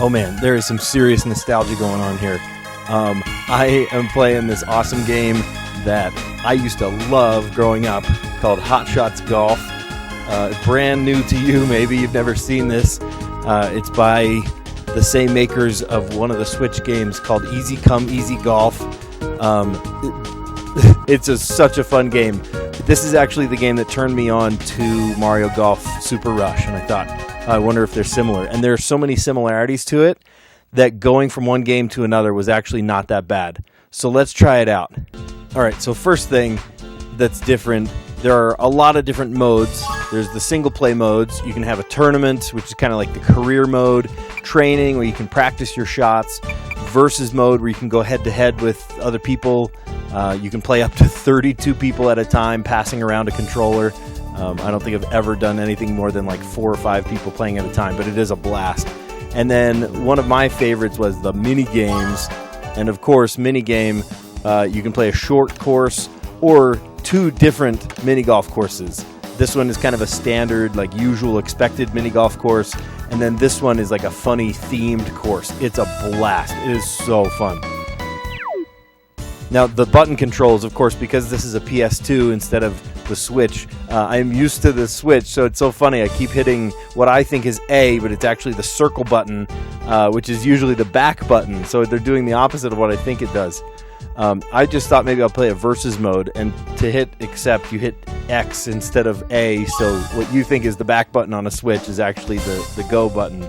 Oh man, there is some serious nostalgia going on here. I am playing this awesome game that I used to love growing up called Hot Shots Golf. Brand new to you, maybe you've never seen this. It's by the same makers of one of the Switch games called Easy Come Easy Golf. It's such a fun game. This is actually the game that turned me on to Mario Golf Super Rush, and I thought, I wonder if they're similar. And there are so many similarities to it that going from one game to another was actually not that bad. So let's try it out. All right, so first thing that's different, there are a lot of different modes. There's the single play modes. You can have a tournament, which is kind of like the career mode, training where you can practice your shots, versus mode where you can go head to head with other people. You can play up to 32 people at a time, passing around a controller. I don't think I've ever done anything more than like 4 or 5 people playing at a time, but it is a blast. And then one of my favorites was the mini games. And of course, mini game, you can play a short course or 2 different mini golf courses. This one is kind of a standard, like usual expected mini golf course. And then this one is like a funny themed course. It's a blast. It is so fun. Now, the button controls, of course, because this is a PS2 instead of the Switch, I'm used to the Switch, so it's so funny. I keep hitting what I think is A, but it's actually the circle button, which is usually the back button. So they're doing the opposite of what I think it does. I just thought maybe I'll play a versus mode, and to hit accept, you hit X instead of A, so what you think is the back button on a Switch is actually the go button.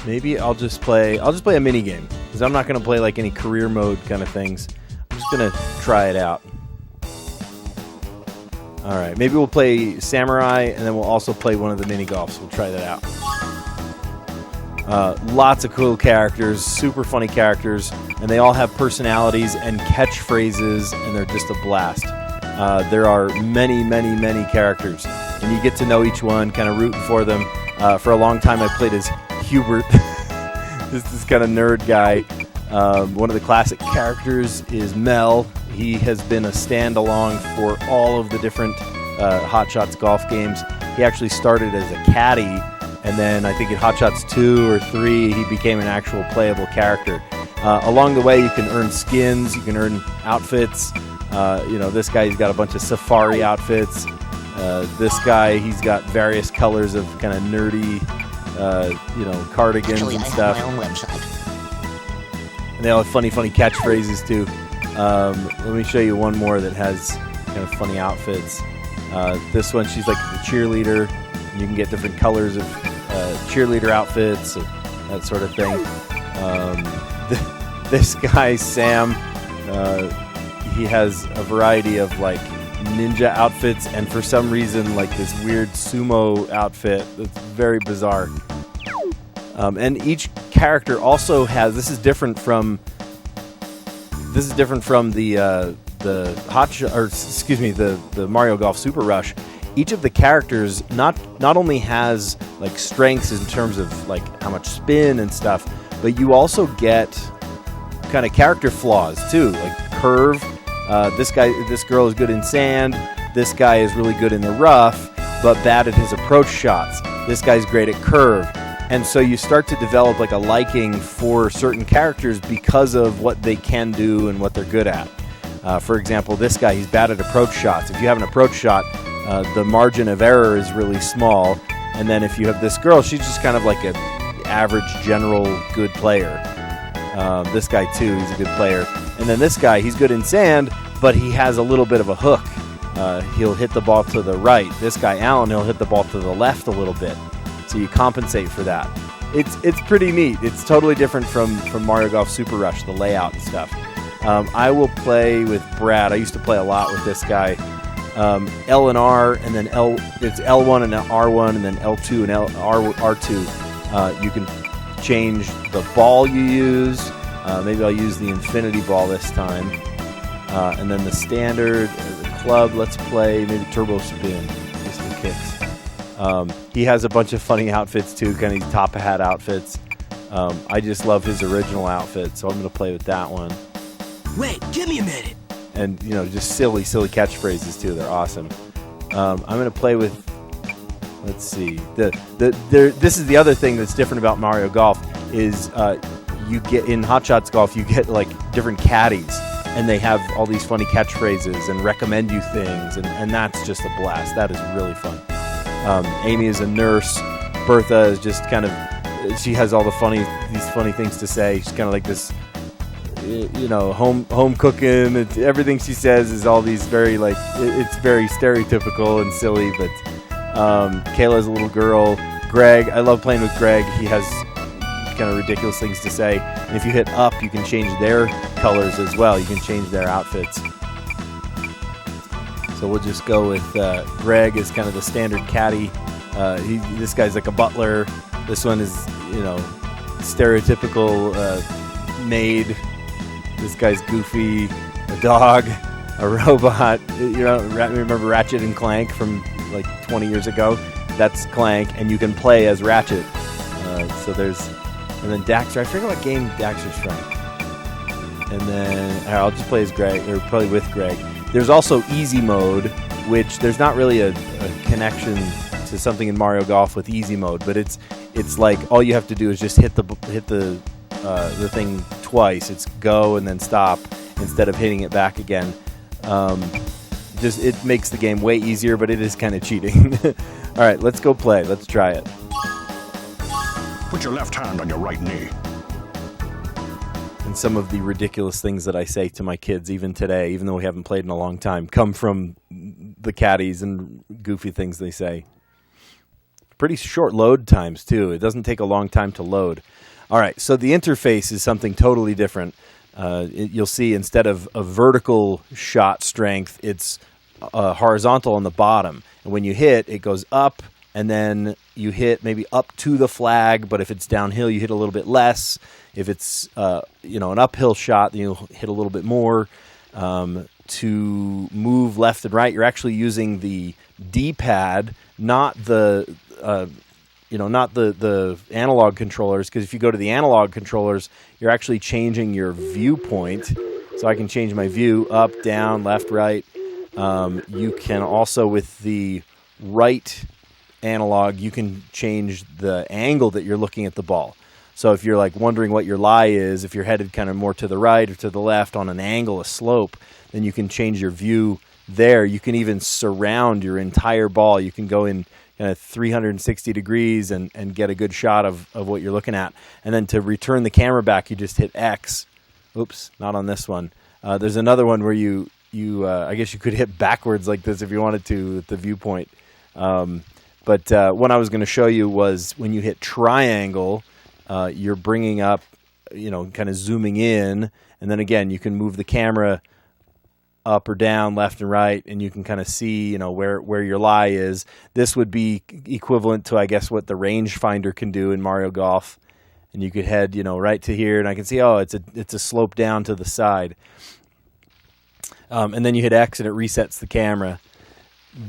Maybe I'll just play a mini game, because I'm not going to play like any career mode kind of things. I'm just going to try it out. All right, maybe we'll play Samurai, and then we'll also play one of the mini golfs. We'll try that out. Lots of cool characters, super funny characters, and they all have personalities and catchphrases, and they're just a blast. There are many, many, many characters, and you get to know each one, kind of rooting for them. For a long time, I played as Hubert, this kind of nerd guy. One of the classic characters is Mel. He has been a stand-along for all of the different Hot Shots golf games. He actually started as a caddy, and then I think in Hot Shots 2 or 3, he became an actual playable character. Along the way, you can earn skins, you can earn outfits. This guy, he's got a bunch of safari outfits. This guy, he's got various colors of kind of nerdy, cardigans and stuff. I have my own website. And they all have funny catchphrases too. Let me show you one more that has kind of funny outfits. This one, she's like the cheerleader. You can get different colors of cheerleader outfits, that sort of thing. This guy, Sam, he has a variety of like ninja outfits, and for some reason like this weird sumo outfit that's very bizarre. And each character also has, this is different from the the Mario Golf Super Rush. Each of the characters not only has like strengths in terms of like how much spin and stuff, but you also get kind of character flaws too, like curve. This girl is good in sand. This guy is really good in the rough, but bad at his approach shots. This guy's great at curve. And so you start to develop like a liking for certain characters because of what they can do and what they're good at. For example, this guy, he's bad at approach shots. If you have an approach shot, the margin of error is really small. And then if you have this girl, she's just kind of like an average, general, good player. This guy, too, he's a good player. And then this guy, he's good in sand, but he has a little bit of a hook. He'll hit the ball to the right. This guy, Alan, he'll hit the ball to the left a little bit. So you compensate for that. It's pretty neat. It's totally different from Mario Golf Super Rush, the layout and stuff. I will play with Brad. I used to play a lot with this guy. L and R, and then it's L1 and R1, and then L2 and R2. You can change the ball you use. Maybe I'll use the infinity ball this time. And then the standard, the club, let's play maybe turbo spin, just for kicks. He has a bunch of funny outfits too, kind of top hat outfits. I just love his original outfit, so I'm going to play with that one. Wait, give me a minute. And, just silly catchphrases too. They're awesome. I'm going to play with let's see. This is the other thing that's different about Mario Golf is you get in Hot Shots Golf, you get like different caddies, and they have all these funny catchphrases and recommend you things, and that's just a blast. That is really fun. Amy is a nurse. Bertha is just kind of, she has all these funny things to say. She's kind of like this, home cooking. Everything she says is all these very it's very stereotypical and silly. But Kayla's a little girl. Greg, I love playing with Greg. He has kind of ridiculous things to say. And if you hit up, you can change their colors as well. You can change their outfits. So we'll just go with Greg is kind of the standard caddy. This guy's like a butler. This one is, stereotypical maid. This guy's goofy, a dog, a robot. Remember Ratchet and Clank from like 20 years ago? That's Clank, and you can play as Ratchet. And then Daxter. I forget what game Daxter's from. And then I'll just play as Greg, or probably with Greg. There's also easy mode, which there's not really a connection to something in Mario Golf with easy mode, but it's like all you have to do is just hit the thing twice. It's go and then stop instead of hitting it back again. It makes the game way easier, but it is kind of cheating. All right, let's go play. Let's try it. Put your left hand on your right knee. And some of the ridiculous things that I say to my kids even today, even though we haven't played in a long time, come from the caddies and goofy things they say. Pretty short load times, too. It doesn't take a long time to load. All right, so the interface is something totally different. You'll see instead of a vertical shot strength, it's horizontal on the bottom. And when you hit, it goes up, and then you hit maybe up to the flag, but if it's downhill, you hit a little bit less. If it's an uphill shot, then you'll hit a little bit more. To move left and right, you're actually using the D-pad, not the analog controllers, because if you go to the analog controllers, you're actually changing your viewpoint. So I can change my view up, down, left, right. You can also, with the right analog, you can change the angle that you're looking at the ball. So if you're like wondering what your lie is, if you're headed kind of more to the right or to the left on an angle, a slope, then you can change your view there. You can even surround your entire ball. You can go in 360 degrees and get a good shot of what you're looking at. And then to return the camera back, you just hit X. Oops, not on this one. There's another one where you I guess you could hit backwards like this if you wanted to with the viewpoint. But what I was going to show you was when you hit triangle, you're bringing up, kind of zooming in. And then again, you can move the camera up or down, left and right, and you can kind of see, where your lie is. This would be equivalent to, I guess, what the rangefinder can do in Mario Golf. And you could head, right to here, and I can see, it's a slope down to the side. And then you hit X, and it resets the camera.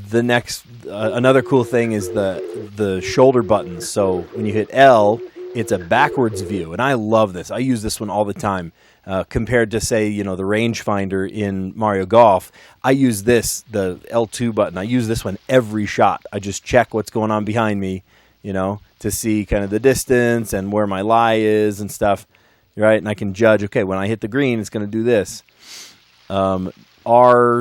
The next, another cool thing is the shoulder buttons. So when you hit L, it's a backwards view, and I love this. I use this one all the time. Compared to, say, the rangefinder in Mario Golf, I use the L2 button. I use this one every shot. I just check what's going on behind me, to see kind of the distance and where my lie is and stuff, right? And I can judge, okay, when I hit the green, it's going to do this. R2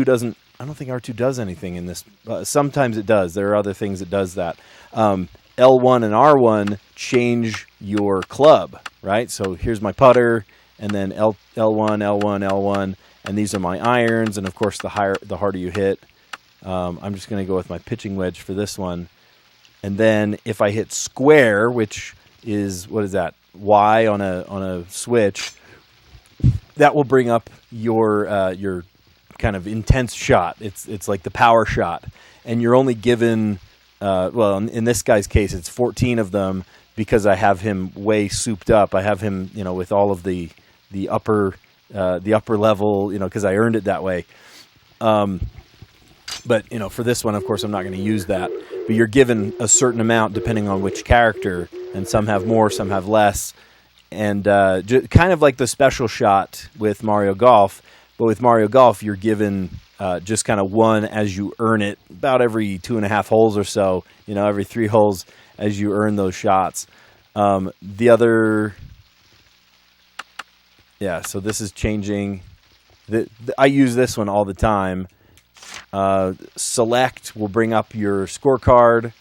doesn't, I don't think R2 does anything in this. Sometimes it does. There are other things that does that. L1 and R1 change your club, right? So here's my putter, and then L1, L1, L1, and these are my irons, and of course the harder you hit. I'm just going to go with my pitching wedge for this one. And then if I hit square, which is, what is that, Y on a switch, that will bring up your kind of intense shot. It's like the power shot, and you're only given in this guy's case, it's 14 of them because I have him way souped up. I have him, with all of the upper level, because I earned it that way. But for this one, of course, I'm not going to use that. But you're given a certain amount depending on which character, and some have more, some have less. And kind of like the special shot with Mario Golf, But with Mario Golf, you're given just kind of one as you earn it, about every 2.5 holes or so, every 3 holes as you earn those shots. The other, so this is changing. I use this one all the time. Select will bring up your scorecard.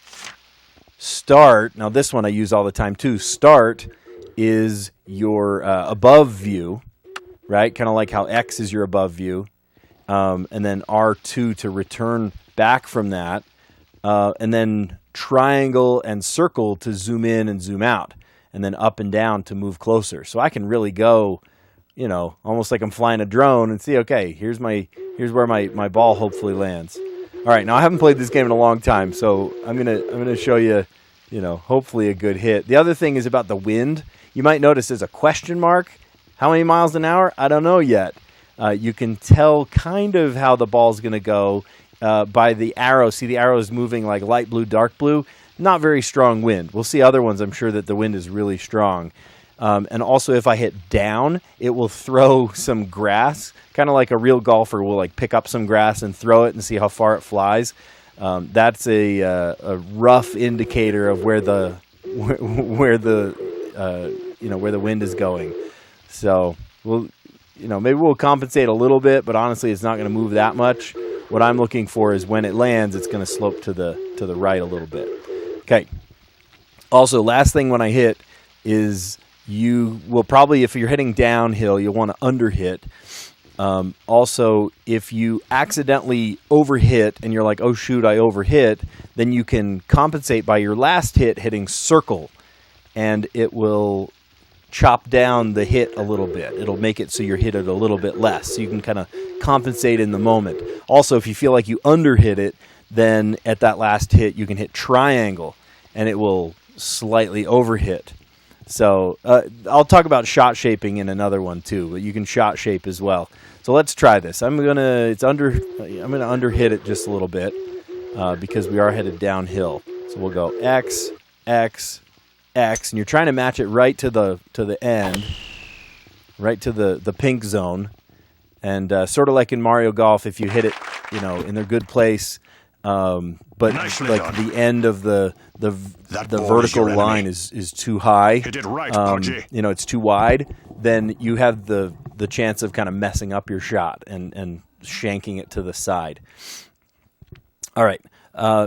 Start, now this one I use all the time too. Start is your above view, right? Kind of like how X is your above view. And then R2 to return back from that. And then triangle and circle to zoom in and zoom out. And then up and down to move closer. So I can really go, almost like I'm flying a drone and see, okay, here's where my ball hopefully lands. All right, now I haven't played this game in a long time, so I'm gonna show you, hopefully a good hit. The other thing is about the wind. You might notice there's a question mark. How many miles an hour? I don't know yet. You can tell kind of how the ball's going to go by the arrow. See, the arrow is moving like light blue, dark blue. Not very strong wind. We'll see other ones. I'm sure that the wind is really strong. And also, if I hit down, it will throw some grass, kind of like a real golfer will like pick up some grass and throw it and see how far it flies. That's a rough indicator of where the wind is going. So maybe we'll compensate a little bit, but honestly, it's not going to move that much. What I'm looking for is when it lands, it's going to slope to the right a little bit. Okay. Also, last thing when I hit is you will probably, if you're hitting downhill, you'll want to underhit. Also, if you accidentally overhit and you're like, oh shoot, I overhit, then you can compensate by your last hit hitting circle, and it will chop down the hit a little bit. It'll make it so you're hit it a little bit less, so you can kind of compensate in the moment. Also, if you feel like you underhit it, then at that last hit you can hit triangle, and it will slightly overhit. So I'll talk about shot shaping in another one too, but you can shot shape as well. So let's try this. I'm gonna underhit it just a little bit because we are headed downhill. So we'll go X, X, X, and you're trying to match it right to the end, right to the pink zone, and sort of like in Mario Golf, if you hit it, in a good place, but Nicely like done. the end of the vertical line is too high. Hit it right, Pudgy. It's too wide. Then you have the chance of kind of messing up your shot and shanking it to the side. All right.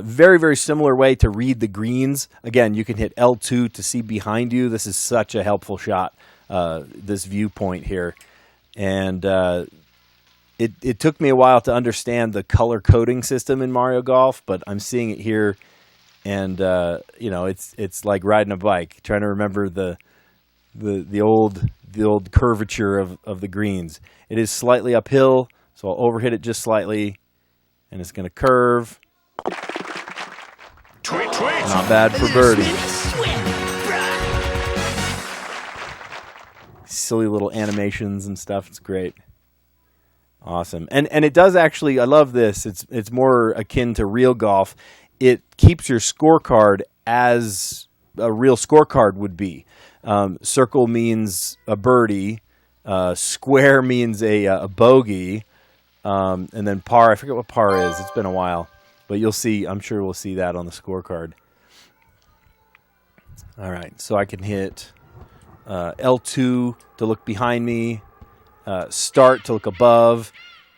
Very, very similar way to read the greens. Again, you can hit L2 to see behind you. This is such a helpful shot, this viewpoint here. And it took me a while to understand the color coding system in Mario Golf, but I'm seeing it here. And, it's like riding a bike, trying to remember the old curvature of the greens. It is slightly uphill, so I'll overhit it just slightly, and it's going to curve. Tweet, tweet. Not bad for birdie. Silly little animations and stuff. It's great. Awesome. And it does actually, I love this. It's more akin to real golf. It keeps your scorecard as a real scorecard would be. Circle means a birdie. Square means a bogey. And then par, I forget what par is. It's been a while. But you'll see, I'm sure we'll see that on the scorecard. All right, so I can hit L2 to look behind me, start to look above,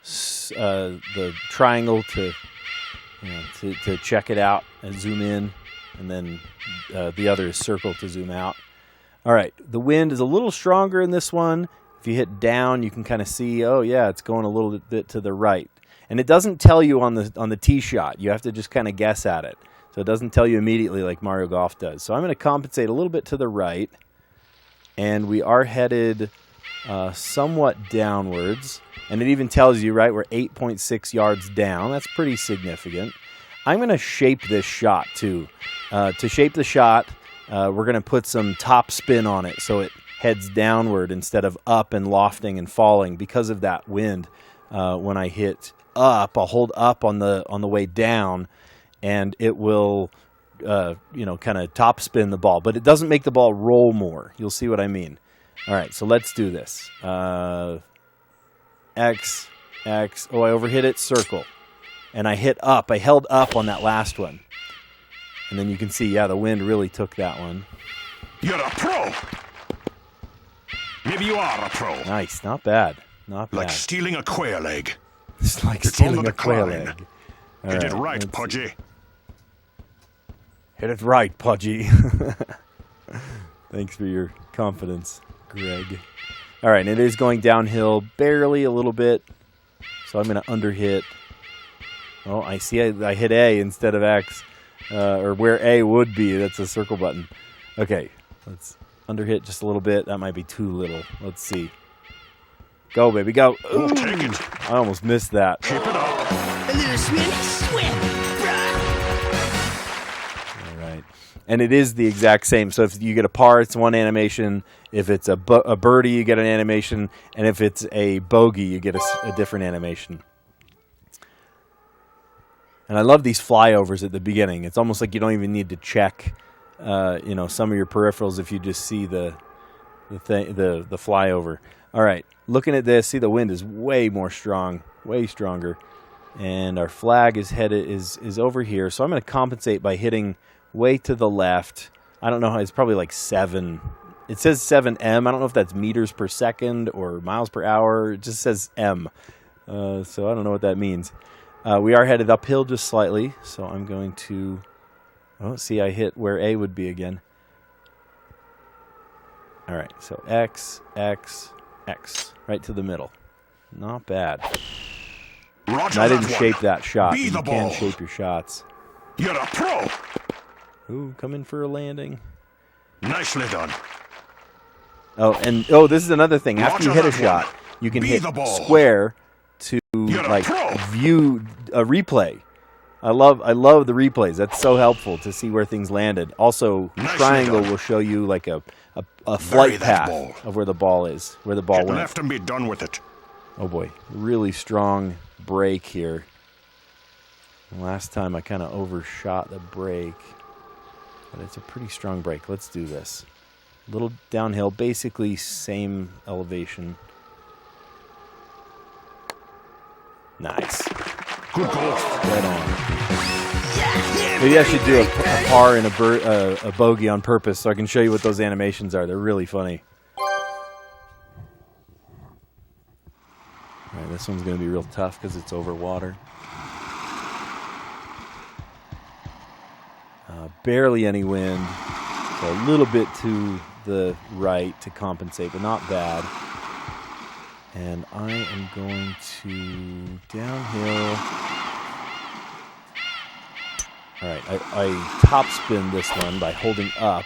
the triangle to check it out and zoom in, and then the other is circle to zoom out. All right, the wind is a little stronger in this one. If you hit down, you can kind of see, oh yeah, it's going a little bit to the right. And it doesn't tell you on the tee shot. You have to just kind of guess at it. So it doesn't tell you immediately like Mario Golf does. So I'm going to compensate a little bit to the right. And we are headed somewhat downwards. And it even tells you, right, we're 8.6 yards down. That's pretty significant. I'm going to shape this shot too. To shape the shot, we're going to put some top spin on it so it heads downward instead of up and lofting and falling because of that wind. When I hit up, I'll hold up on the way down, and it will, kind of top spin the ball. But it doesn't make the ball roll more. You'll see what I mean. All right, so let's do this. X, X. Oh, I overhit it. Circle. And I hit up. I held up on that last one. And then you can see, yeah, the wind really took that one. You're a pro. Maybe you are a pro. Nice. Not bad. Not bad. Like stealing a quail egg. It's like It's stealing on the a quail decline. egg. Hit it right, Pudgy. Hit it right, Pudgy. Thanks for your confidence, Greg. All right, and it is going downhill barely a little bit. So I'm going to underhit. Oh, I see I hit A instead of X. Or where A would be. That's a circle button. Okay, let's underhit just a little bit. That might be too little. Let's see. Go, baby, go. We'll take it. I almost missed that. Keep it up. A little swim, bruh. All right. And it is the exact same. So if you get a par, it's one animation. If it's a birdie, you get an animation. And if it's a bogey, you get a different animation. And I love these flyovers at the beginning. It's almost like you don't even need to check, some of your peripherals if you just see the flyover. All right, looking at this, see the wind is way more strong, way stronger, and our flag is over here. So I'm going to compensate by hitting way to the left. I don't know how, it's probably like 7. It says 7 M. I don't know if that's meters per second or miles per hour. It just says M. So I don't know what that means. We are headed uphill just slightly, so I'm going to... Oh, see, I hit where A would be again. All right, so X, X, X, right to the middle. Not bad. Roger, I didn't that shape one. that shot. Be You the can ball. shape your shots. You're a pro. Ooh, coming for a landing. Nicely done. Oh, this is another thing. After you Roger hit a that shot, one. you can Be hit the ball. square to You're a like pro. view a replay. I love the replays. That's so helpful to see where things landed. Also, Nicely triangle done. will show you like a flight that path ball. of where the ball is, where the ball Hit went. left and be done with it. Oh boy, really strong break here. Last time I kind of overshot the break, but it's a pretty strong break. Let's do this. A little downhill, basically same elevation. Nice. Good golf. Right on. Maybe I should do a par and a bogey on purpose so I can show you what those animations are. They're really funny. All right, this one's going to be real tough because it's over water. Barely any wind. So a little bit to the right to compensate, but not bad. And I am going to downhill. All right, I top spin this one by holding up.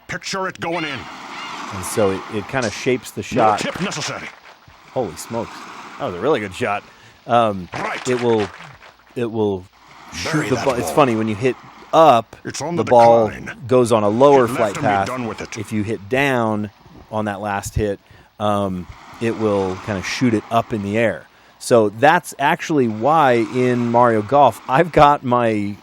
Picture it going in. And so it kind of shapes the No shot. tip necessary. Holy smokes. That was a really good shot. Right. It will shoot Bury the that ball. It's ball. funny, when you hit up, It's on the the ball decline. goes on a lower Hit flight left and be path. done with it. If you hit down on that last hit, it will kind of shoot it up in the air. So that's actually why in Mario Golf I've got my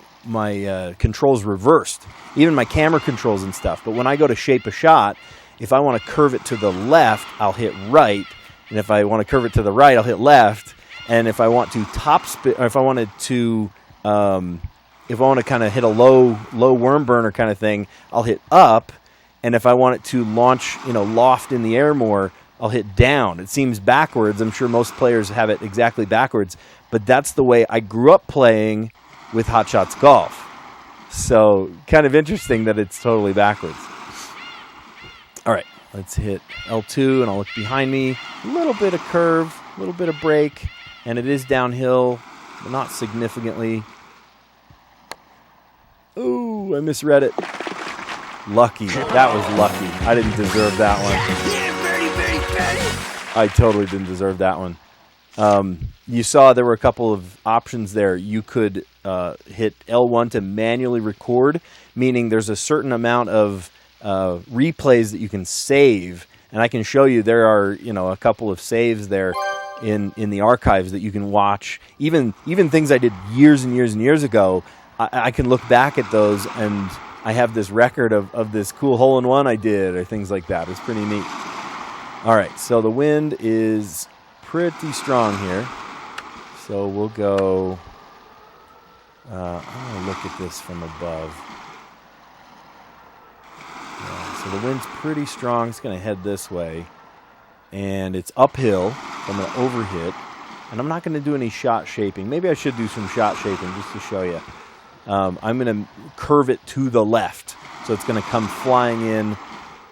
controls reversed, even my camera controls and stuff. But when I go to shape a shot, if I want to curve it to the left, I'll hit right, and if I want to curve it to the right, I'll hit left. And if I want to top spin, or if I wanted to, if I want to kind of hit a low worm burner kind of thing, I'll hit up. And if I want it to launch, loft in the air more, I'll hit down. It seems backwards. I'm sure most players have it exactly backwards, but that's the way I grew up playing with Hot Shots Golf. So kind of interesting that it's totally backwards. All right, let's hit L2, and I'll look behind me. A little bit of curve, a little bit of break, and it is downhill, but not significantly. Ooh, I misread it. Lucky. That was lucky. I didn't deserve that one. Yeah, birdie. I totally didn't deserve that one. You saw there were a couple of options there. You could hit L1 to manually record, meaning there's a certain amount of replays that you can save. And I can show you there are, a couple of saves there in the archives that you can watch. Even things I did years and years and years ago, I can look back at those, and I have this record of this cool hole-in-one I did or things like that. It's pretty neat. All right, so the wind is pretty strong here. So we'll go... I'm going to look at this from above. Yeah, so the wind's pretty strong. It's going to head this way. And it's uphill, so I'm going to overhit. And I'm not going to do any shot shaping. Maybe I should do some shot shaping just to show you. I'm going to curve it to the left. So it's going to come flying in,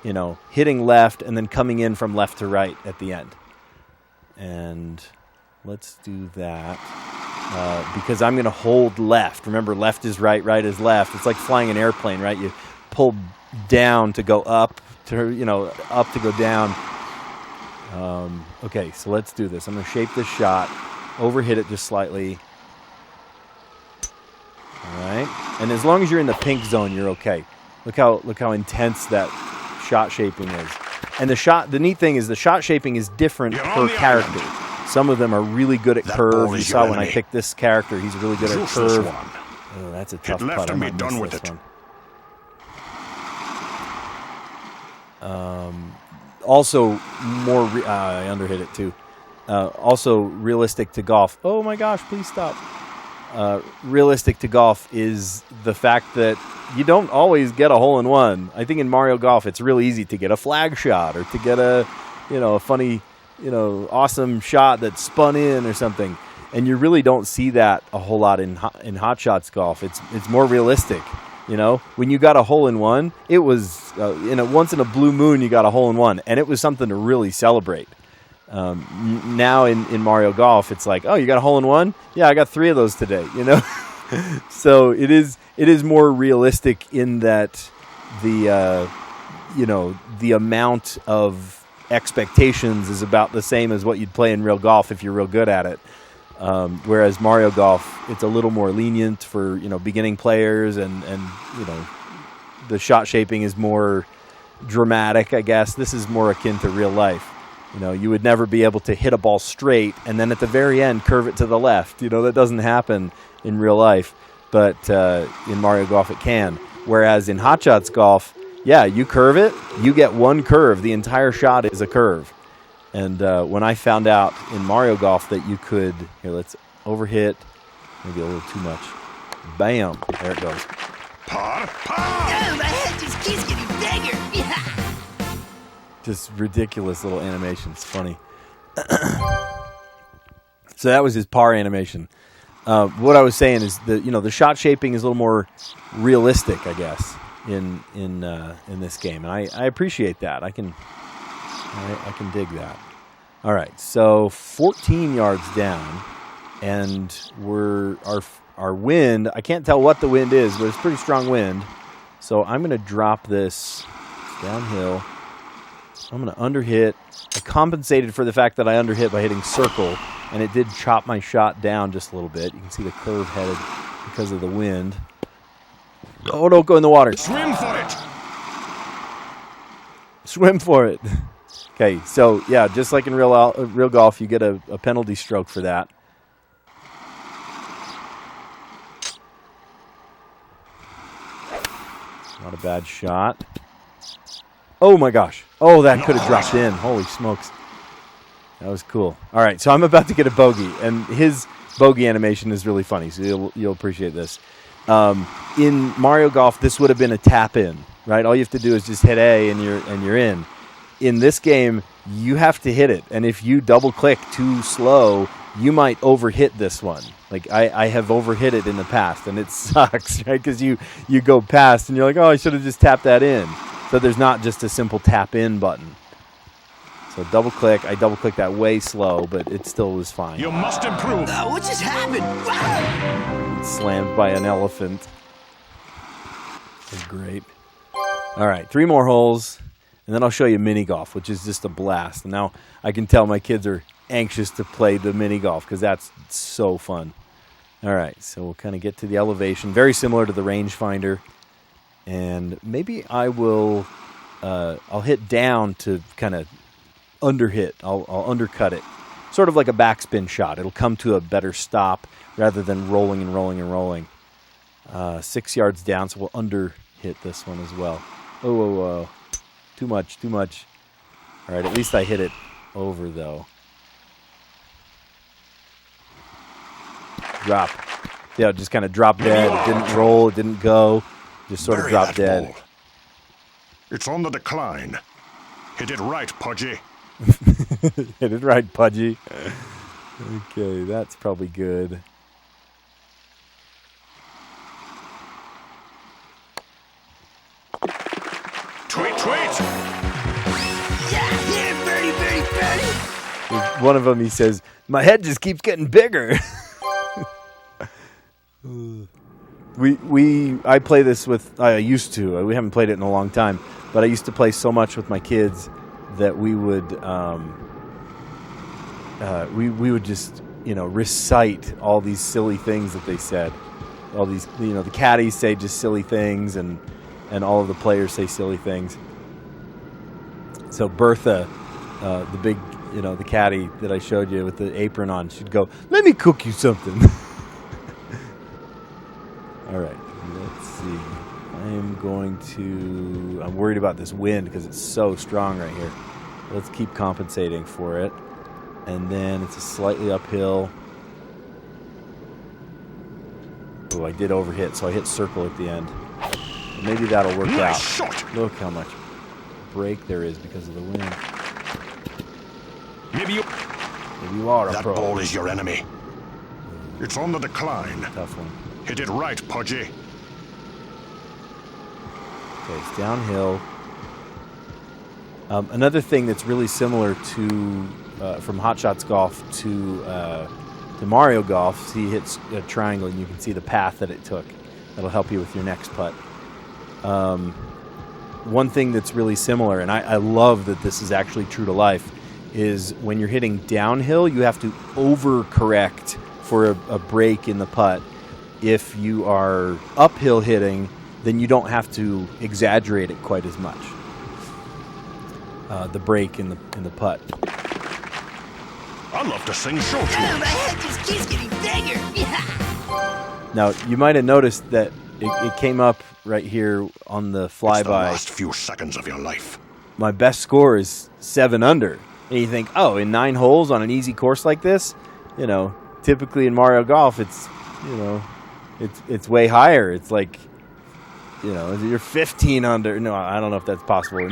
you know, hitting left and then coming in from left to right at the end. And let's do that. Because I'm going to hold left. Remember, left is right, right is left. It's like flying an airplane, right? You pull down to go up, up to go down. Okay, so let's do this. I'm going to shape this shot, overhit it just slightly. All right, and as long as you're in the pink zone, you're okay. Look how intense that shot shaping is. And the neat thing is the shot shaping is different per character. Some of them are really good at curve. You saw when I picked this character, he's really good at curve. Oh, that's a tough putt. I might miss this one. Also, I underhit it too. Also, realistic to golf. Oh my gosh, please stop. Realistic to golf is the fact that you don't always get a hole-in-one. I think in Mario Golf, it's really easy to get a flag shot or to get a funny, awesome shot that spun in or something. And you really don't see that a whole lot in Hot Shots Golf. It's more realistic. When you got a hole-in-one, it was once in a blue moon you got a hole-in-one, and it was something to really celebrate. Now in Mario Golf, it's like, oh, you got a hole-in-one? Yeah, I got 3 of those today. So it is more realistic in that the amount of expectations is about the same as what you'd play in real golf if you're real good at it. Whereas Mario Golf, it's a little more lenient for beginning players, and the shot shaping is more dramatic, I guess. This is more akin to real life. You would never be able to hit a ball straight and then at the very end curve it to the left. That doesn't happen in real life, but in Mario Golf it can. Whereas in Hot Shots Golf, yeah, you curve it, you get one curve. The entire shot is a curve. And when I found out in Mario Golf that you could, here, let's overhit, maybe a little too much. Bam, there it goes. Oh, my head just keeps getting bigger. Just ridiculous little animation. It's funny. So that was his par animation. What I was saying is that the shot shaping is a little more realistic, I guess, in this game, and I appreciate that. I can dig that. All right, so 14 yards down, and our wind. I can't tell what the wind is, but it's pretty strong wind. So I'm going to drop this downhill. I'm going to underhit. I compensated for the fact that I underhit by hitting circle, and it did chop my shot down just a little bit. You can see the curve headed because of the wind. Oh, don't go in the water. Swim for it. Swim for it. Okay, so yeah, just like in real golf, you get a penalty stroke for that. Not a bad shot. Oh my gosh. Oh, that could have dropped in. Holy smokes. That was cool. All right, so I'm about to get a bogey, and his bogey animation is really funny, so you'll appreciate this. In Mario Golf, this would have been a tap in, right? All you have to do is just hit A, and you're in. In this game, you have to hit it, and if you double click too slow, you might overhit this one. Like I have overhit it in the past, and it sucks, right? Because you go past, and you're like, oh, I should have just tapped that in. So there's not just a simple tap in button. So double click. I double click that way slow, but it still was fine. You must improve. Oh, what just happened? Wow. Slammed by an elephant. That's great. All right, 3 more holes, and then I'll show you mini golf, which is just a blast. And now I can tell my kids are anxious to play the mini golf because that's so fun. All right, so we'll kind of get to the elevation, very similar to the rangefinder. And maybe I will, I'll hit down to kind of underhit. I'll undercut it. Sort of like a backspin shot. It'll come to a better stop rather than rolling and rolling and rolling. 6 yards down, so we'll underhit this one as well. Oh. Too much. All right, at least I hit it over, though. drop. Yeah, just kind of drop dead. It didn't roll. It didn't go. Just sort of Bury drop that dead. ball. It's on the decline. Hit it right, Pudgy. Hit it right, Pudgy. Okay, that's probably good. Tweet, tweet. Yeah, here, birdie, birdie, birdie. One of them, he says, "My head just keeps getting bigger." I play this with. I used to. We haven't played it in a long time, but I used to play so much with my kids that we would we would just recite all these silly things that they said. All these the caddies say just silly things, and all of the players say silly things. So Bertha, the big the caddy that I showed you with the apron on, she'd go, "Let me cook you something." All right, let's see. I'm worried about this wind because it's so strong right here. Let's keep compensating for it. And then it's a slightly uphill. Oh, I did overhit, so I hit circle at the end. Maybe that'll work out. Shot. Look how much break there is because of the wind. Maybe you are a That pro. ball is your enemy. It's on the decline. Tough one. Hit it right, Pudgy. Okay, it's downhill. Another thing that's really similar to from Hot Shots Golf to Mario Golf, see, he hits a triangle and you can see the path that it took. That'll help you with your next putt. One thing that's really similar, and I love that this is actually true to life, is when you're hitting downhill, you have to overcorrect for a break in the putt. If you are uphill hitting, then you don't have to exaggerate it quite as much. The break in the putt. I'd love to sing show Oh, tunes. my head just keeps getting bigger. Yeah. Now, you might have noticed that it came up right here on the It's the flyby. last few seconds of your life. My best score is 7 under. And you think, oh, in 9 holes on an easy course like this, typically in Mario Golf, it's way higher. It's like, you're 15 under. No, I don't know if that's possible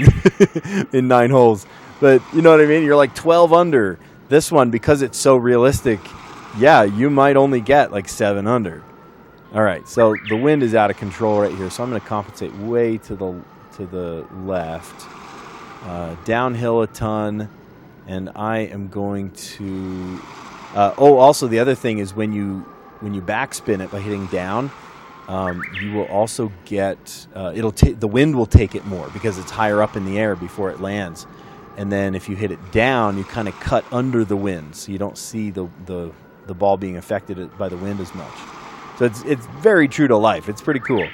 in 9 holes. But you know what I mean? You're like 12 under. This one, because it's so realistic, yeah, you might only get like 7 under. All right, so the wind is out of control right here, so I'm going to compensate way to the left. Downhill a ton, and I am going to... also the other thing is when you backspin it by hitting down, you will also get... the wind will take it more because it's higher up in the air before it lands. And then if you hit it down, you kind of cut under the wind, so you don't see the ball being affected by the wind as much. So it's very true to life. It's pretty cool.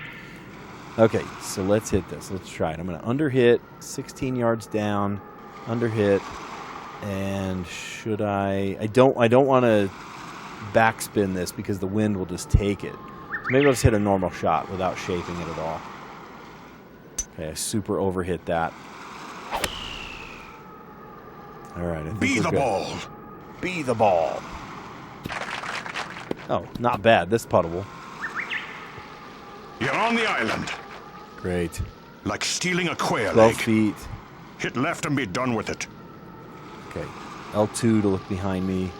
Okay, so let's hit this. Let's try it. I'm going to underhit, 16 yards down, underhit, and should I don't want to backspin this because the wind will just take it. So maybe I'll just hit a normal shot without shaping it at all. Okay, I super overhit that. All right, I think Be we're the good. ball. Be the ball. Oh, not bad. This puttable. You're on the island. Great. Like stealing a quail 12 egg. feet. Hit left and be done with it. Okay. L2 to look behind me.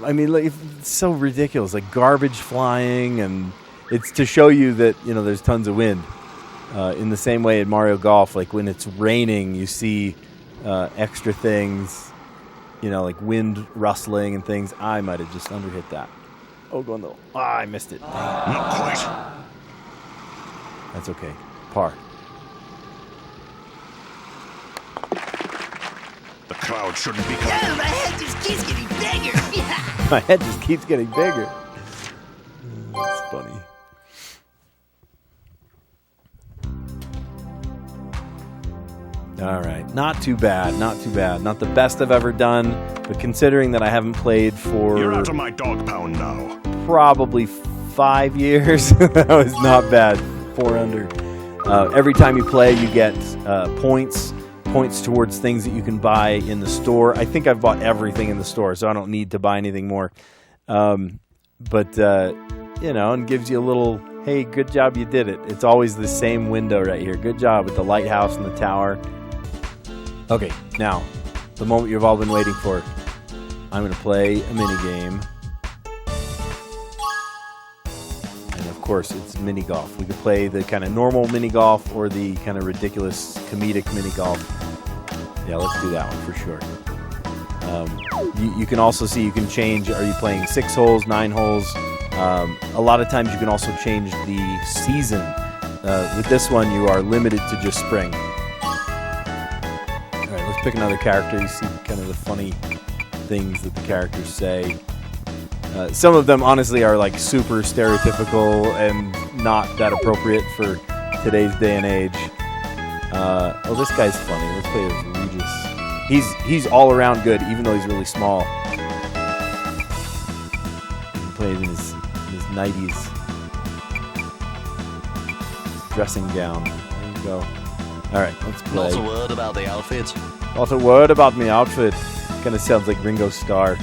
I mean, like, it's so ridiculous. Like garbage flying, and it's to show you that, there's tons of wind. In the same way in Mario Golf, like when it's raining, you see extra things, like wind rustling and things. I might have just underhit that. Oh, going low. I missed it. Not quite. That's okay. Par. The crowd shouldn't be Oh, coming. my head just keeps getting bigger. Yeah. My head just keeps getting bigger. That's funny. All right. Not too bad. Not too bad. Not the best I've ever done, but considering that I haven't played for You're out of my dog pound now. probably 5 years, that was not bad. 4 under. Every time you play, you get points towards things that you can buy in the store. I think I've bought everything in the store, so I don't need to buy anything more. but you know, and gives you a little, hey, good job, you did it. It's always the same window right here. Good job with the lighthouse and the tower. Okay, now, the moment you've all been waiting for. I'm going to play a mini game. And of course, it's mini golf. We could play the kind of normal mini golf or the kind of ridiculous comedic mini golf. Yeah, let's do that one for sure. You can also see, you can change, are you playing 6 holes, 9 holes? A lot of times you can also change the season. With this one, you are limited to just spring. All right, let's pick another character. You see kind of the funny things that the characters say. Some of them, honestly, are like super stereotypical and not that appropriate for today's day and age. Oh, this guy's funny. Let's play as Regis. He's all around good, even though he's really small. He plays in his 90s dressing gown. There you go. All right, let's play. Not a word about the outfit. Not a word about my outfit. Kind of sounds like Ringo Starr.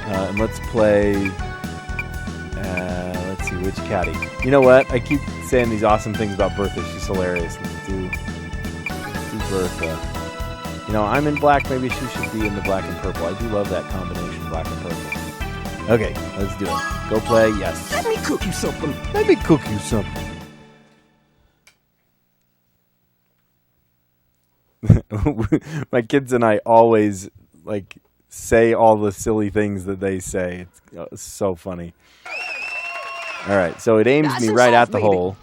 And let's play. Let's see, which caddy? You know what? I keep saying these awesome things about Bertha. She's hilarious. Let's do Bertha. You know, I'm in black. Maybe she should be in the black and purple. I do love that combination, black and purple. Okay, let's do it. Go play. Yes. Let me cook you something. Let me cook you something. My kids and I always like say all the silly things that they say. It's so funny. All right, so it aims me right at the hole,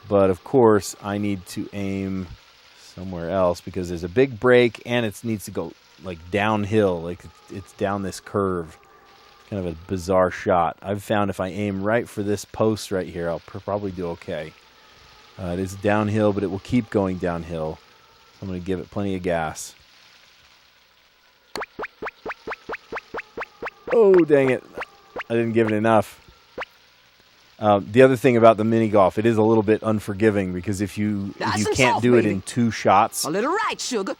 but of course I need to aim somewhere else because there's a big break and it needs to go like downhill, like it's down this curve. Kind of a bizarre shot. I've found if I aim right for this post right here, I'll probably do okay. It is downhill, but it will keep going downhill. I'm going to give it plenty of gas. Oh, dang it. I didn't give it enough. The other thing about the mini golf, it is a little bit unforgiving because if you can't do it in 2 shots, A little right, sugar.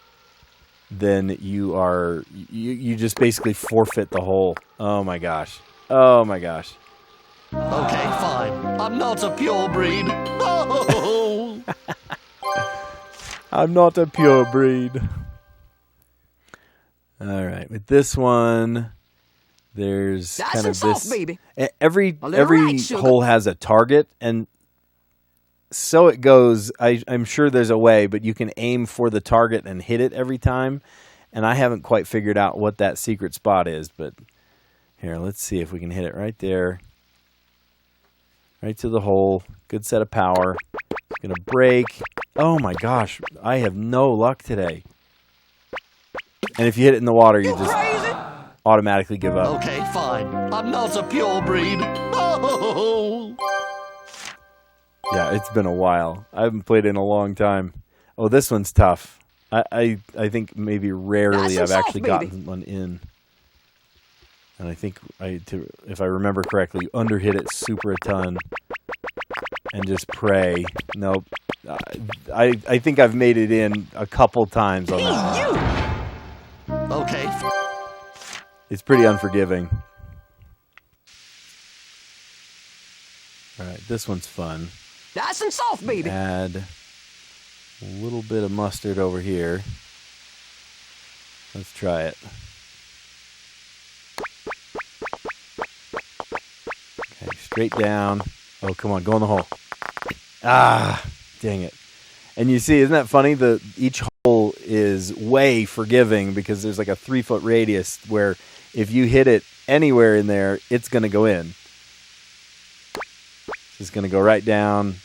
then you just basically forfeit the hole. Oh my gosh. Oh my gosh. Okay, fine. I'm not a pure breed. No. I'm not a pure breed. All right, with this one, there's Nice kind and of soft, this. baby. Every A little right, sugar. hole has a target, and so it goes. I'm sure there's a way, but you can aim for the target and hit it every time. And I haven't quite figured out what that secret spot is, but here, let's see if we can hit it right there. Right to the hole. Good set of power. It's going to break. Oh my gosh, I have no luck today. And if you hit it in the water, you just automatically give up. Okay, fine. I'm not a pure breed. No. Yeah, it's been a while. I haven't played in a long time. Oh, this one's tough. I think maybe rarely I've actually gotten one in. And I think, if I remember correctly, you underhit it super a ton and just pray. Nope. I think I've made it in a couple times on that. Okay. It's pretty unforgiving. All right, this one's fun. Nice and soft, baby. Add a little bit of mustard over here. Let's try it. Okay, straight down. Oh, come on, go in the hole. Ah, dang it. And you see, isn't that funny? Each hole is way forgiving because there's like a 3-foot radius where if you hit it anywhere in there, it's going to go in. It's going to go right down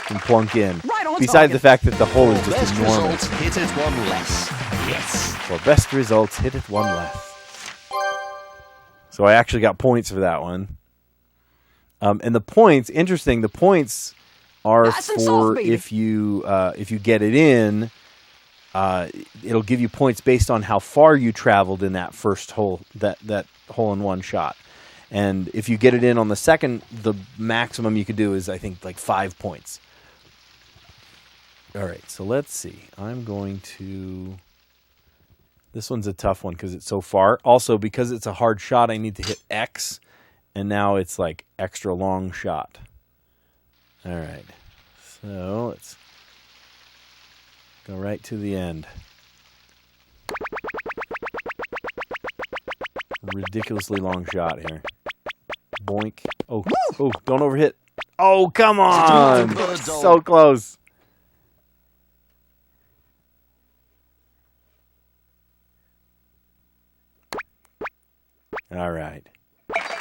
and plunk in. Right on Besides target. the fact that the hole is just Best enormous. results, hit it one less. Yes. For best results, hit it one less. So I actually got points for that one. And the points, interesting, the points are Nice and for soft, baby. if you get it in, it'll give you points based on how far you traveled in that first hole, that hole in one shot. And if you get it in on the second, the maximum you could do is, I think, like 5 points. All right, so let's see. I'm going to... This one's a tough one because it's so far. Also, because it's a hard shot, I need to hit X. and now it's like extra long shot. All right, so let's go right to the end. Ridiculously long shot here. Boink. Oh, oh, don't overhit. Oh, come on. So close. All right.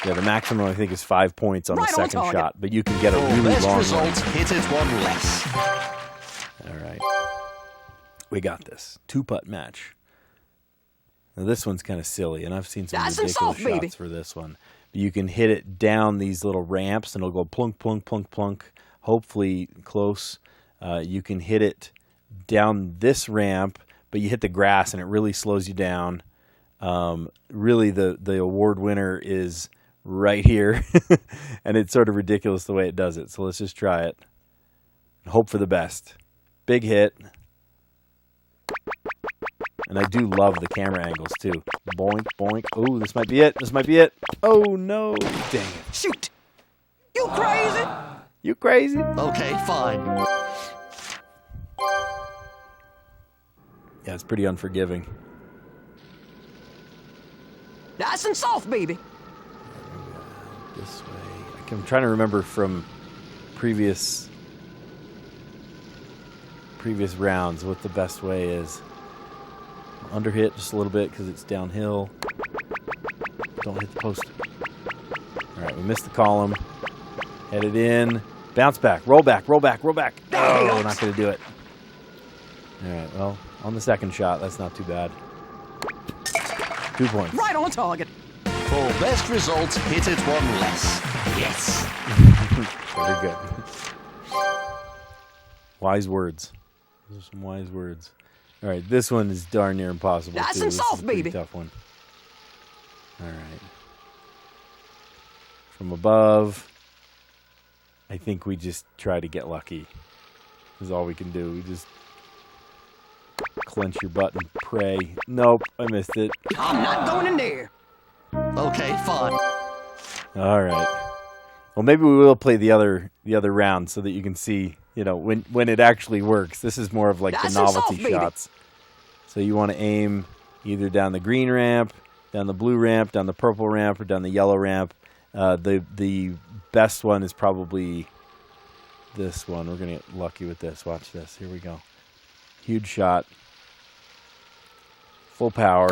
Yeah, the maximum I think is 5 points on the second shot, but you can get a really long one. Hit it one less. All right. We got this. 2-putt match. Now this one's kind of silly, and I've seen some ridiculous shots for this one. But you can hit it down these little ramps, and it'll go plunk, plunk, plunk, plunk, hopefully close. You can hit it down this ramp, but you hit the grass, and it really slows you down. Really, the award winner is right here, and it's sort of ridiculous the way it does it. So let's just try it and hope for the best. Big hit. And I do love the camera angles, too. Boink, boink. Oh, this might be it. This might be it. Oh, no. Dang it. Shoot! You crazy? You crazy? Okay, fine. Yeah, it's pretty unforgiving. Nice and soft, baby. This way. I'm trying to remember from previous rounds what the best way is. Underhit just a little bit because it's downhill. Don't hit the post. All right, we missed the column. Head it in. Bounce back. Roll back. Roll back. Roll back. Oh, we're not going to do it. All right, well, on the second shot, that's not too bad. 2 points. Right on target. For best results, hit it one less. Yes. Very good. Wise words. Those are some wise words. All right, this one is darn near impossible. Nice and soft, baby. This is a pretty tough one. All right. From above, I think we just try to get lucky. Is all we can do. We just clench your butt and pray. Nope, I missed it. I'm not going in there. Okay, fine. All right. Well, maybe we will play the other round so that you can see, you know, when it actually works. This is more of like the novelty shots. So you want to aim either down the green ramp, down the blue ramp, down the purple ramp, or down the yellow ramp. The best one is probably this one. We're going to get lucky with this. Watch this. Here we go. Huge shot. Full power.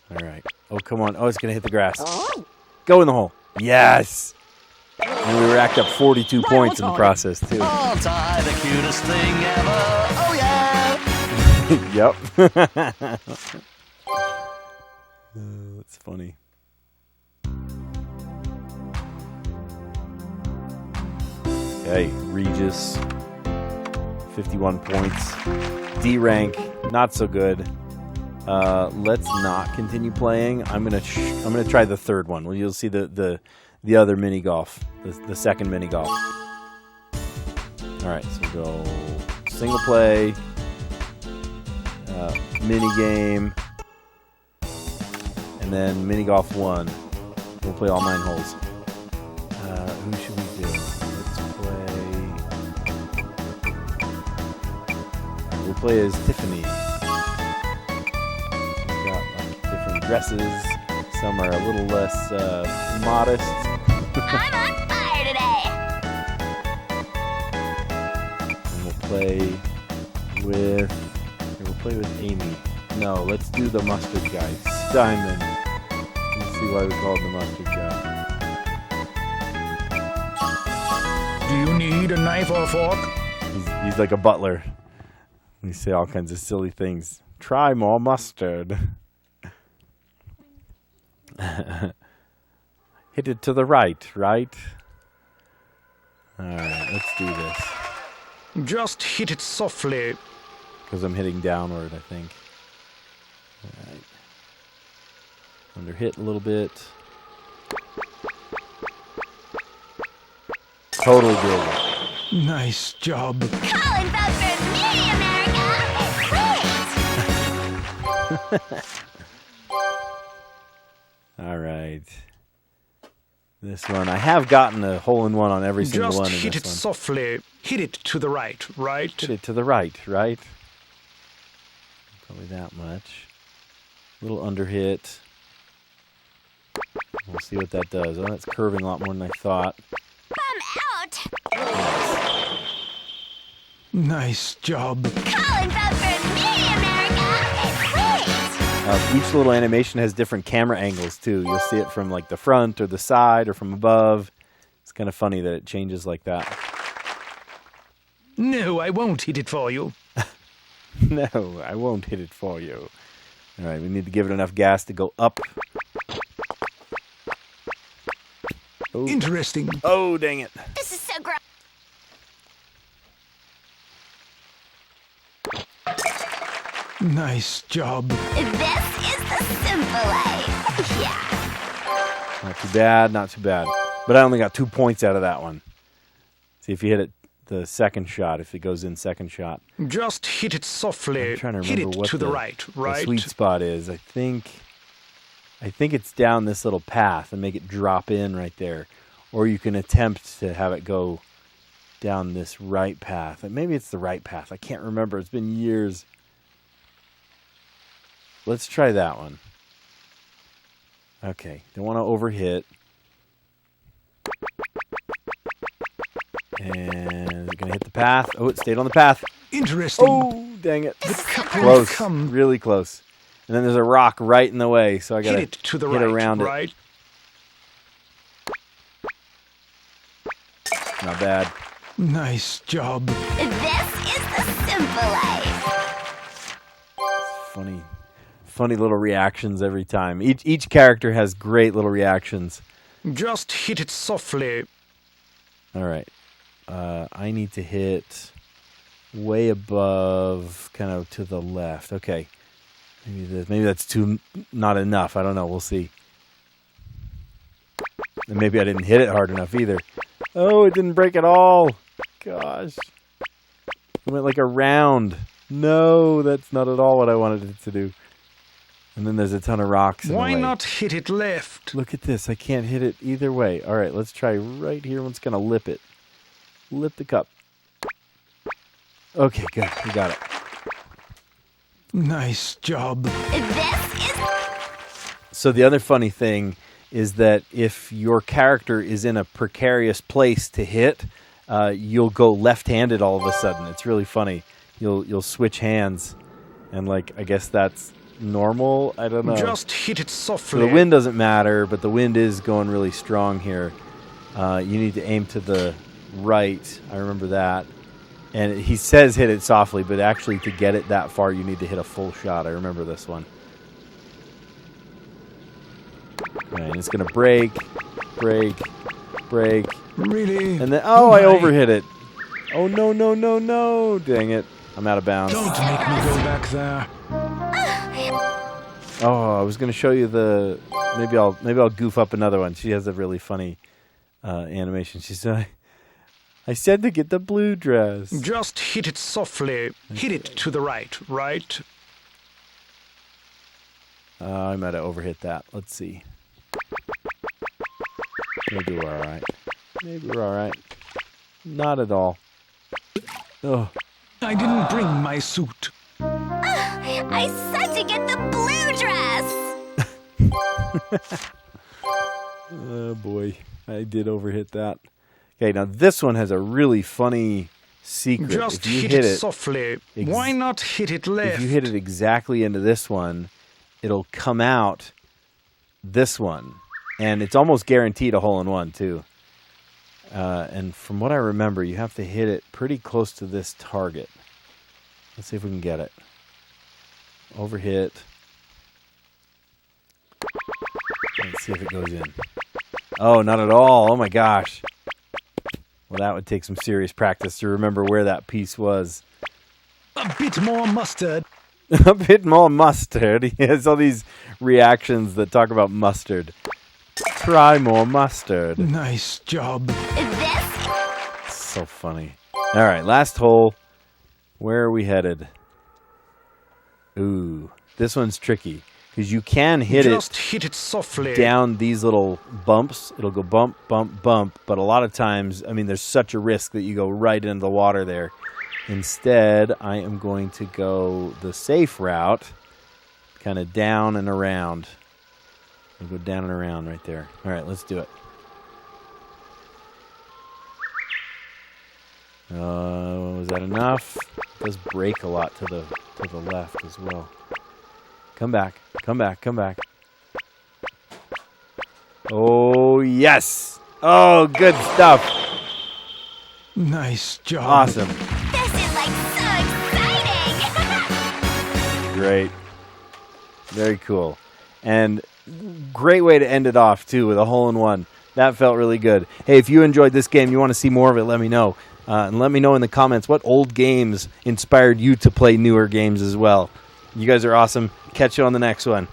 All right. Oh, come on. Oh, it's going to hit the grass. Go in the hole. Yes. And we racked up 42 points in the process, too. All time, the cutest thing ever. Oh, yeah. Yep. That's funny. Okay, Regis, 51 points. D rank, not so good. Let's not continue playing. I'm gonna try the third one. Well, you'll see the other mini golf, the second mini golf. All right, so go single play, mini game, and then mini golf 1. We'll play all 9 holes. Who should we do? We'll play as Tiffany. We've got like different dresses. Some are a little less modest. I'm on fire today. And we'll play with Amy. No, let's do the mustard guy, Simon. Let's see why we call him the mustard guy. Do you need a knife or a fork? He's like a butler. We say all kinds of silly things. Try more mustard. Hit it to the right, right? All right, let's do this. Just hit it softly. Because I'm hitting downward, I think. All right. Under hit a little bit. Totally doable. Nice job. Colin votes for me, America. Great. All right. This one, I have gotten a hole-in-one on every single Just one in hit this it one. softly. Hit it to the right, right? Hit it to the right, right? Probably that much. Little under hit. We'll see what that does. Oh, that's curving a lot more than I thought. I'm out. Nice job. Calling vote for me, America. Great. Each little animation has different camera angles, too. You'll see it from, like, the front or the side or from above. It's kind of funny that it changes like that. No, I won't hit it for you. No, I won't hit it for you. All right, we need to give it enough gas to go up. Oh. Interesting. Oh, dang it. This is so gross. Nice job. This is the simple life. Yeah. Not too bad, not too bad. But I only got 2 points out of that one. See if you hit it the second shot, if it goes in second shot. Just hit it softly. I'm trying to Hit remember it what to the right, right? the sweet spot is. I think it's down this little path and make it drop in right there. Or you can attempt to have it go down this right path. Maybe it's the right path. I can't remember. It's been years. Let's try that one. Okay, don't want to overhit. And it's going to hit the path. Oh, it stayed on the path. Interesting. Oh, dang it. couple Close, come. really close. And then there's a rock right in the way, so I got Hit it to the hit right, around right? it. Not bad. Nice job. This is the simple life. Funny little reactions every time. Each character has great little reactions. Just hit it softly. All right. I need to hit way above, kind of to the left. Okay. Maybe that's not enough. I don't know. We'll see. And maybe I didn't hit it hard enough either. Oh, it didn't break at all. Gosh. It went like around. No, that's not at all what I wanted it to do. And then there's a ton of rocks in the Why way. not hit it left? Look at this. I can't hit it either way. All right, let's try right here. I'm just going to lip it. Lip the cup. Okay, good. We got it. Nice job. This is So the other funny thing is that if your character is in a precarious place to hit, you'll go left-handed all of a sudden. It's really funny. You'll switch hands, and like I guess that's normal. I don't know. Just hit it So softly. the wind doesn't matter, but the wind is going really strong here. You need to aim to the right. I remember that. And he says hit it softly, but actually to get it that far, you need to hit a full shot. I remember this one. Okay, and it's going to break, break, break. Really? And then, oh, I My. overhit it. Oh, no, no, no, no. Dang it. I'm out of bounds. Don't make me go back there. Oh, I was going to show you the... Maybe I'll goof up another one. She has a really funny animation. She said, I said to get the blue dress. Just hit it softly. Hit it to the right, right? I might have overhit that. Let's see. Maybe we're all right. Maybe we're all right. Not at all. Oh, I didn't bring my suit. I said to get the blue dress. oh boy. I did overhit that. Okay, now this one has a really funny secret. Just if you hit hit it softly. Why not hit it left? If you hit it exactly into this one, it'll come out this one. And it's almost guaranteed a hole-in-one, too. And from what I remember, you have to hit it pretty close to this target. Let's see if we can get it. Overhit. Let's see if it goes in. Oh, not at all. Oh, my gosh. Well, that would take some serious practice to remember where that piece was. A bit more mustard. A bit more mustard. He has all these reactions that talk about mustard. Try more mustard. Nice job. This So funny. All right, last hole. Where are we headed? Ooh. This one's tricky because you can hit Just hit it softly. down these little bumps. It'll go bump, bump, bump. But a lot of times, I mean, there's such a risk that you go right into the water there. Instead, I am going to go the safe route, kind of down and around. I'll go down and around right there. All right, let's do it. Was that enough? It does break a lot to the left as well. Come back, come back, come back. Oh, yes. Oh, good stuff. Nice job. Awesome. This is like so exciting! Great. Very cool. And great way to end it off, too, with a hole-in-one. That felt really good. Hey, if you enjoyed this game, you want to see more of it, let me know. And let me know in the comments what old games inspired you to play newer games as well. You guys are awesome. Catch you on the next one.